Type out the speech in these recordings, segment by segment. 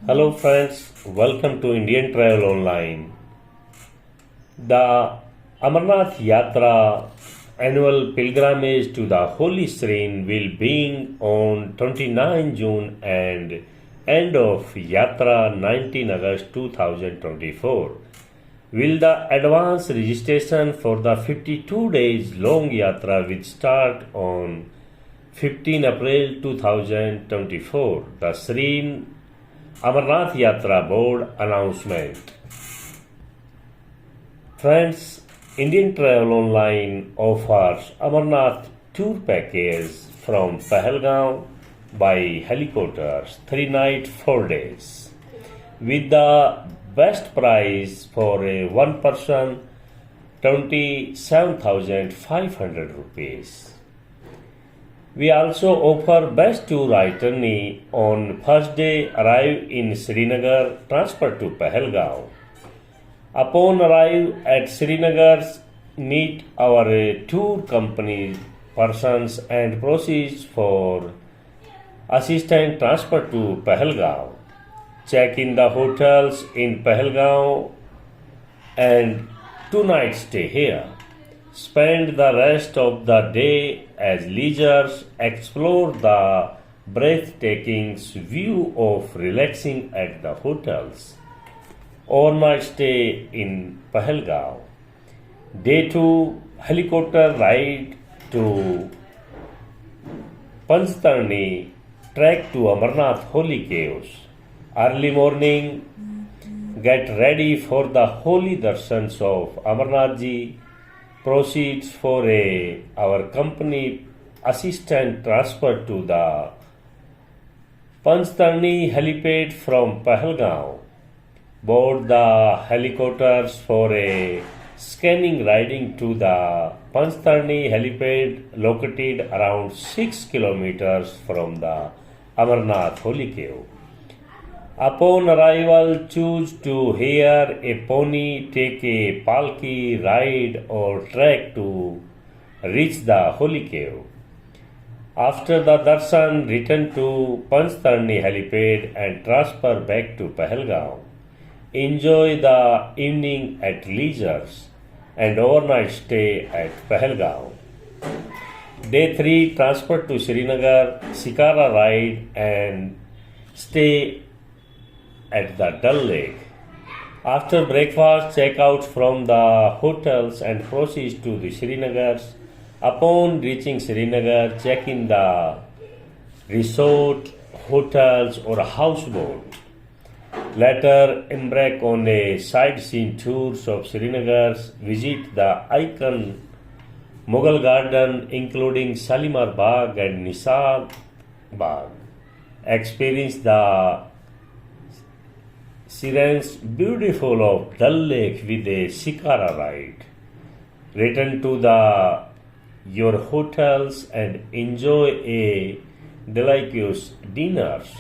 Hello friends, welcome to Indian Travel Online. The Amarnath Yatra annual pilgrimage to the Holy Shrine will begin on 29 June and end of Yatra 19 August 2024. Will the advance registration for the 52 days long Yatra will start on 15 April 2024. The Srinagar Amarnath Yatra Board announcement. Friends, Indian Travel Online offers Amarnath tour package from Pahalgam by helicopters 3 nights 4 days with the best price for a one person 27,500 rupees. We also offer best tour itinerary on first day arrive in Srinagar, transfer to Pahalgam. Upon arrive at Srinagar, meet our tour company persons and proceed for assistant transfer to Pahalgam. Check in the hotels in Pahalgam and 2 nights stay here. Spend the rest of the day as leisures, explore the breathtaking view of relaxing at the hotels. Overnight stay in Pahalgam. Day 2 helicopter ride to Panchtarni, trek to Amarnath Holy Caves. Early morning, get ready for the holy darshans of Amarnath Ji. Proceeds for our company assistant transfer to the Panchtarni helipad from Pahalgam. Board the helicopters for a scanning riding to the Panchtarni helipad located around 6 kilometers from the Amarnath Holy Cave. Upon arrival, choose to hire a pony, take a palki ride or trek to reach the holy cave. After the darshan, return to Panchtarni helipad and transfer back to Pahalgam. Enjoy the evening at leisures and overnight stay at Pahalgam. Day 3, transfer to Srinagar, Shikara ride and stay at the Dal Lake. After breakfast, check out from the hotels and proceed to the Srinagar. Upon reaching Srinagar, check in the resort, hotels or houseboat. Later, embark on a sightseeing tours of Srinagar. Visit the icon Mughal Garden including Shalimar Bagh and Nisar Bagh. Experience the scenes beautiful of Dal Lake with a Shikara ride. Return to your hotels and enjoy a delicious dinners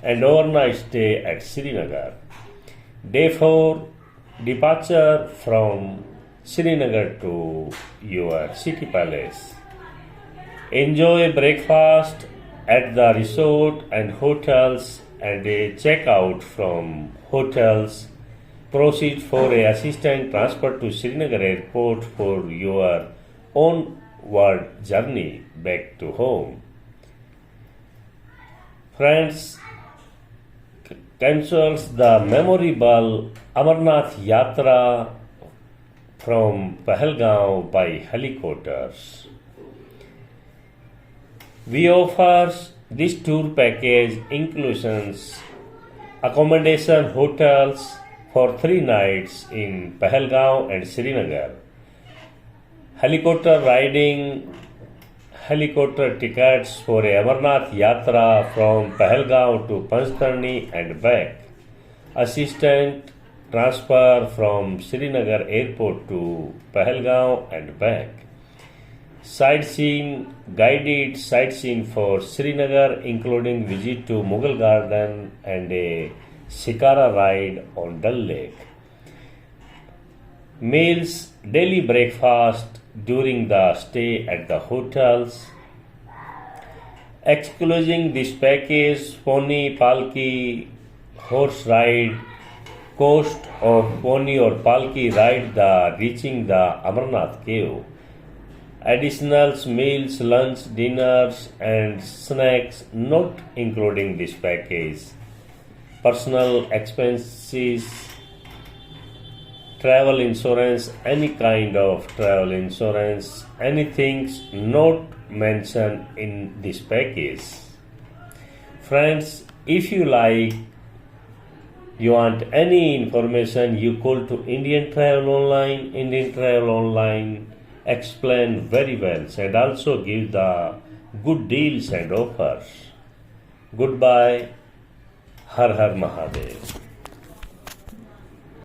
and overnight stay at Srinagar. Day 4, departure from Srinagar to your city palace. Enjoy breakfast at the resort and hotels and a check-out from hotels. Proceed for a assistant transfer to Srinagar airport for your onward journey back to home. Friends, cancels the memorable Amarnath Yatra from Pahalgam by helicopters. We offer this tour package inclusions accommodation hotels for 3 nights in Pahalgam and Srinagar, helicopter riding, helicopter tickets for a Amarnath Yatra from Pahalgam to Panchtarni and back, assistant transfer from Srinagar airport to Pahalgam and back. Sightseeing, guided sightseeing for Srinagar including visit to Mughal Garden and a Shikara ride on Dal Lake. Meals, daily breakfast during the stay at the hotels. Excluding this package, pony, palki, horse ride, coast of pony or palki ride the reaching the Amarnath cave. Additional meals, lunch, dinners, and snacks not including this package. Personal expenses, travel insurance, any kind of travel insurance, anything not mentioned in this package. Friends, if you want any information, you call to Indian Travel Online. Indian Travel Online explain very well and also give the good deals and offers. Goodbye. Har Har Mahadev.